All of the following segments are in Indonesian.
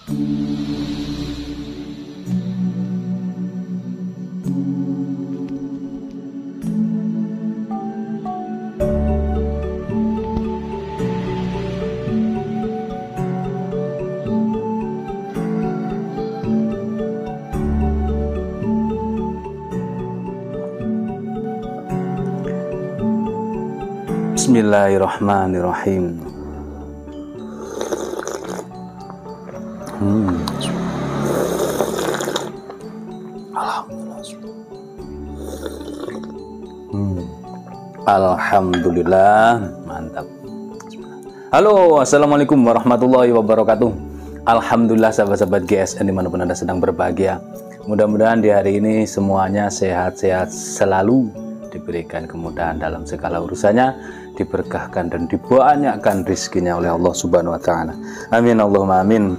Bismillahirrahmanirrahim. Alhamdulillah, mantap. Halo, assalamualaikum warahmatullahi wabarakatuh. Alhamdulillah sahabat-sahabat GSN dimanapun Anda sedang berbahagia. Mudah-mudahan di hari ini semuanya sehat-sehat selalu, diberikan kemudahan dalam segala urusannya, diberkahkan dan dibanyakkan rizkinya oleh Allah Subhanahu wa Ta'ala. Amin Allahumma amin.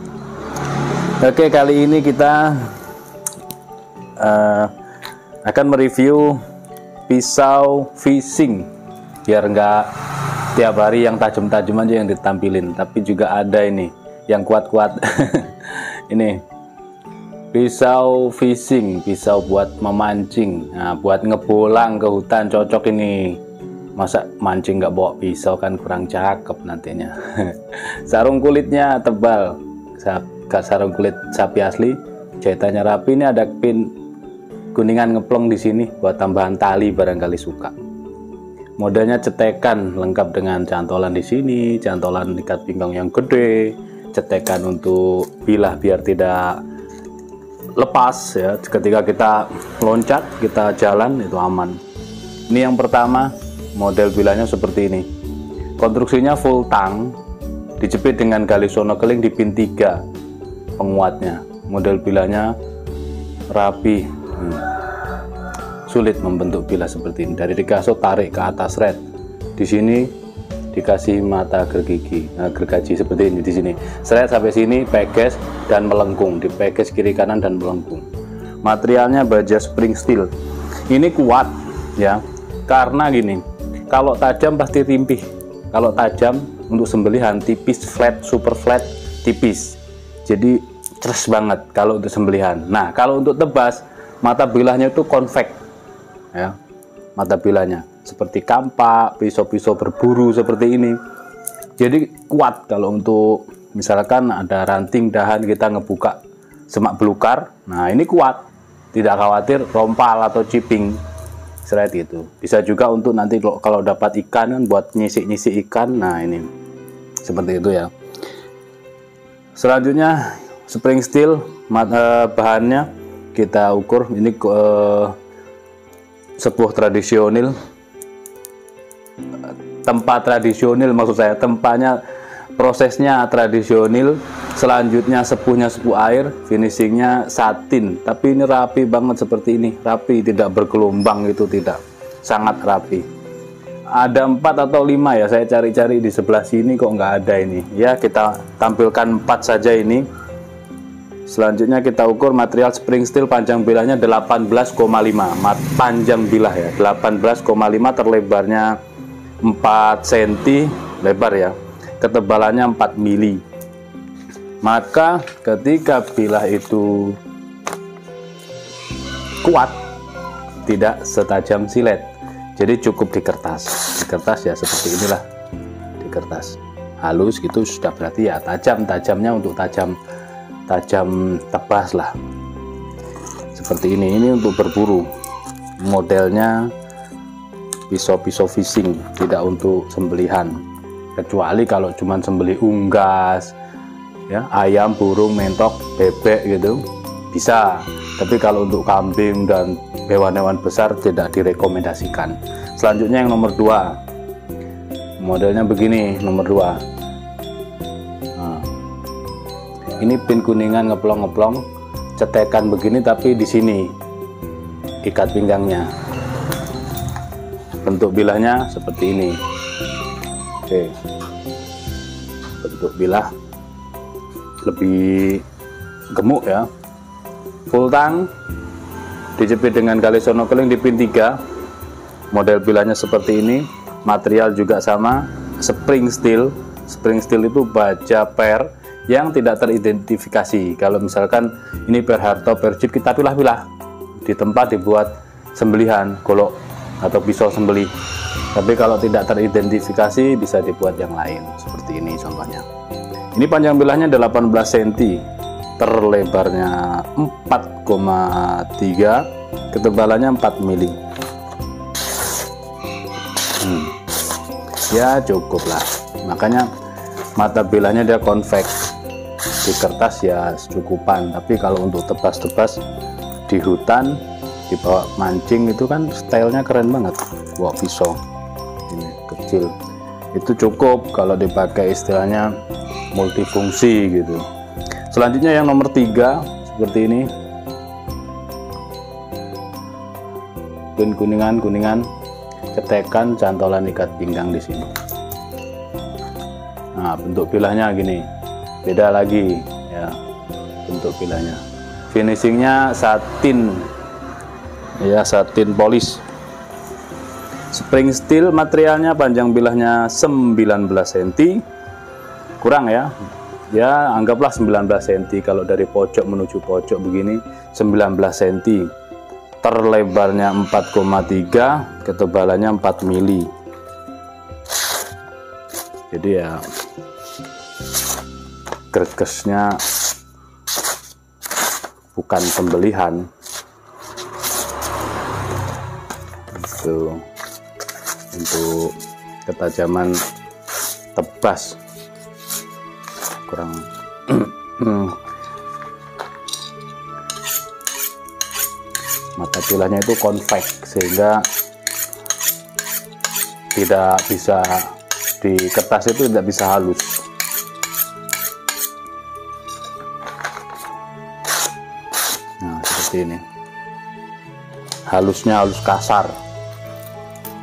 Oke, kali ini kita akan mereview pisau fishing, biar enggak tiap hari yang tajam-tajam aja yang ditampilin, tapi juga ada ini yang kuat-kuat. Ini pisau fishing, pisau buat memancing. Nah, buat ngebolang ke hutan cocok ini. Masa mancing nggak bawa pisau kan kurang cakep nantinya. Sarung kulitnya tebal, sarung kulit sapi asli, jahitannya rapi. Ini ada pin kuningan ngeplong di sini buat tambahan tali barangkali suka. Modelnya cetekan lengkap dengan cantolan di sini, cantolan ikat pinggang yang gede, cetekan untuk bilah biar tidak lepas ya. Ketika kita loncat, kita jalan itu aman. Ini yang pertama, model bilahnya seperti ini. Konstruksinya full tang, dijepit dengan gali sonokeling di pin 3 penguatnya. Model bilahnya rapi. Sulit membentuk bilah seperti ini. Dari dikasih tarik ke atas red. Di sini dikasih mata gergaji, gergaji seperti ini di sini. Seret sampai sini, peges dan melengkung. Dipeges kiri kanan dan melengkung. Materialnya baja spring steel. Ini kuat ya. Karena gini, kalau tajam pasti rimpih. Kalau tajam untuk sembelihan tipis, flat, super flat, tipis. Jadi ceres banget kalau untuk sembelihan. Nah, kalau untuk tebas, mata bilahnya itu konveks. Ya, mata bilahnya seperti kampak, pisau-pisau berburu seperti ini. Jadi kuat kalau untuk misalkan ada ranting dahan kita ngebuka semak belukar. Nah, ini kuat, tidak khawatir rompal atau chipping. Seret itu. Bisa juga untuk nanti kalau dapat ikan kan buat nyisik-nyisik ikan. Nah, ini seperti itu ya. Selanjutnya spring steel, bahannya kita ukur ini sebuah tradisional, tempat tradisional maksud saya, tempatnya prosesnya tradisional. Selanjutnya sepuhnya sepuh air, finishingnya satin, tapi ini rapi banget seperti ini, rapi, tidak bergelombang, itu tidak, sangat rapi. Ada 4 atau 5 ya, saya cari-cari di sebelah sini kok nggak ada ini ya. Kita tampilkan 4 saja ini. Selanjutnya kita ukur material spring steel, panjang bilahnya 18,5, panjang bilah ya 18,5, terlebarnya 4 cm lebar ya, ketebalannya 4 mili. Maka ketika bilah itu kuat, tidak setajam silet, jadi cukup di kertas ya seperti inilah, di kertas halus gitu sudah berarti ya tajamnya untuk tajam tebas lah seperti ini. Ini untuk berburu, modelnya pisau-pisau fishing, tidak untuk sembelihan, kecuali kalau cuman sembelih unggas ya, ayam, burung, mentok, bebek gitu bisa, tapi kalau untuk kambing dan hewan-hewan besar tidak direkomendasikan. Selanjutnya yang nomor 2, modelnya begini, nomor 2. Ini pin kuningan ngeplong-ngeplong, cetekan begini, tapi di sini ikat pinggangnya. Bentuk bilahnya seperti ini. Oke, bentuk bilah lebih gemuk ya. Full tang, dijepit dengan gali sonokeling di pin 3. Model bilahnya seperti ini. Material juga sama, spring steel. Spring steel itu baja per yang tidak teridentifikasi. Kalau misalkan ini per harto, per jeep, kita pilah-pilah di tempat dibuat sembelihan, golok atau pisau sembelih. Tapi kalau tidak teridentifikasi bisa dibuat yang lain, seperti ini contohnya. Ini panjang bilahnya 18 cm, terlebarnya 4,3, ketebalannya 4 mili. Ya cukup lah, makanya mata bilahnya dia convex. Di kertas ya secukupan, tapi kalau untuk tebas-tebas di hutan dibawa mancing itu kan stylenya keren banget. Bawa pisau ini kecil itu cukup kalau dipakai istilahnya multifungsi gitu. Selanjutnya yang nomor 3 seperti ini, pin kuningan cetekan cantolan ikat pinggang di sini. Nah, bentuk bilahnya gini, beda lagi ya bentuk bilahnya. Finishingnya satin ya, satin polis. Spring steel materialnya, panjang bilahnya 19 cm, kurang ya, anggaplah 19 cm. Kalau dari pojok menuju pojok begini 19 cm, terlebarnya 4,3, ketebalannya 4 mili. Jadi ya gregesnya bukan pembelihan itu, untuk ketajaman tebas kurang. Mata bilahnya itu convex sehingga tidak bisa di kertas itu tidak bisa halus. Nah seperti ini, halusnya halus kasar,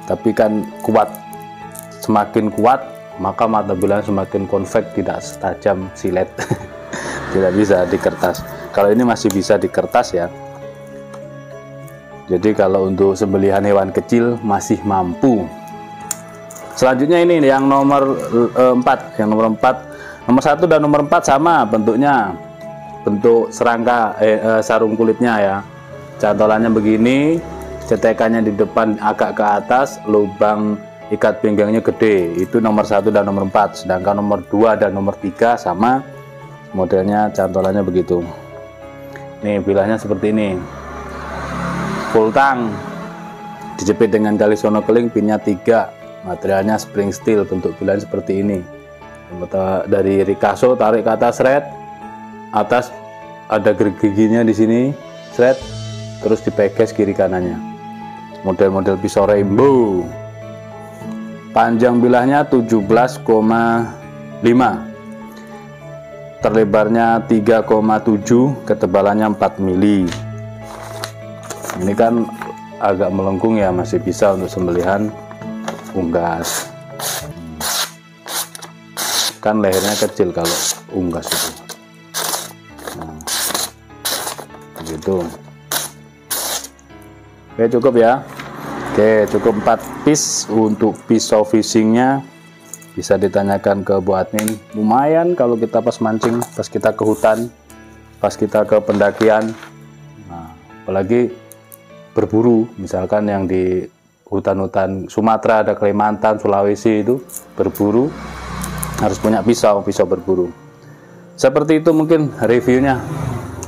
tapi kan kuat. Semakin kuat maka mata bilahnya semakin convex, tidak setajam silet. Tidak bisa di kertas. Kalau ini masih bisa di kertas ya. Jadi kalau untuk sembelihan hewan kecil masih mampu. Selanjutnya ini yang nomor 4. Yang nomor 4, nomor 1 dan nomor 4 sama bentuknya, bentuk serangka sarung kulitnya ya. Cantolannya begini, cetekannya di depan agak ke atas, lubang ikat pinggangnya gede. Itu nomor 1 dan nomor 4. Sedangkan nomor 2 dan nomor 3 sama, modelnya cantolannya begitu. Nih bilahnya seperti ini, full tang, dijepit dengan tali sono keling, pinnya 3, materialnya spring steel, bentuk bilahnya seperti ini. Dari Ricasso tarik ke atas, thread atas ada giginya di sini, thread terus dipeges kiri kanannya. Model-model pisau rainbow. Panjang bilahnya 17,5, terlebarnya 3,7, ketebalannya 4 mili. Ini kan agak melengkung ya, masih bisa untuk sembelihan unggas. Kan lehernya kecil kalau unggas itu. Nah, begitu. Oke cukup ya. Oke cukup 4 piece untuk pisau fishingnya. Bisa ditanyakan ke Bu admin. Lumayan kalau kita pas mancing, pas kita ke hutan, pas kita ke pendakian. Nah, apalagi berburu, misalkan yang di hutan-hutan Sumatera, ada Kalimantan, Sulawesi, itu berburu harus punya pisau berburu. Seperti itu mungkin reviewnya.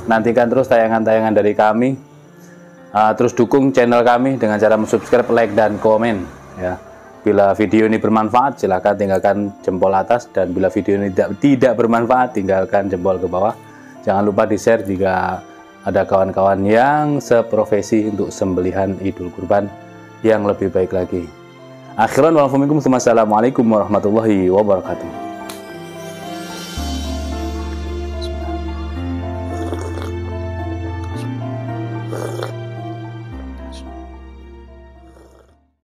Nantikan terus tayangan-tayangan dari kami. Terus dukung channel kami dengan cara subscribe, like, dan komen ya. Bila video ini bermanfaat silahkan tinggalkan jempol atas, dan bila video ini tidak bermanfaat tinggalkan jempol ke bawah. Jangan lupa di share jika ada kawan-kawan yang seprofesi untuk sembelihan Idul Kurban yang lebih baik lagi. Akhiran wassalamualaikum warahmatullahi wabarakatuh.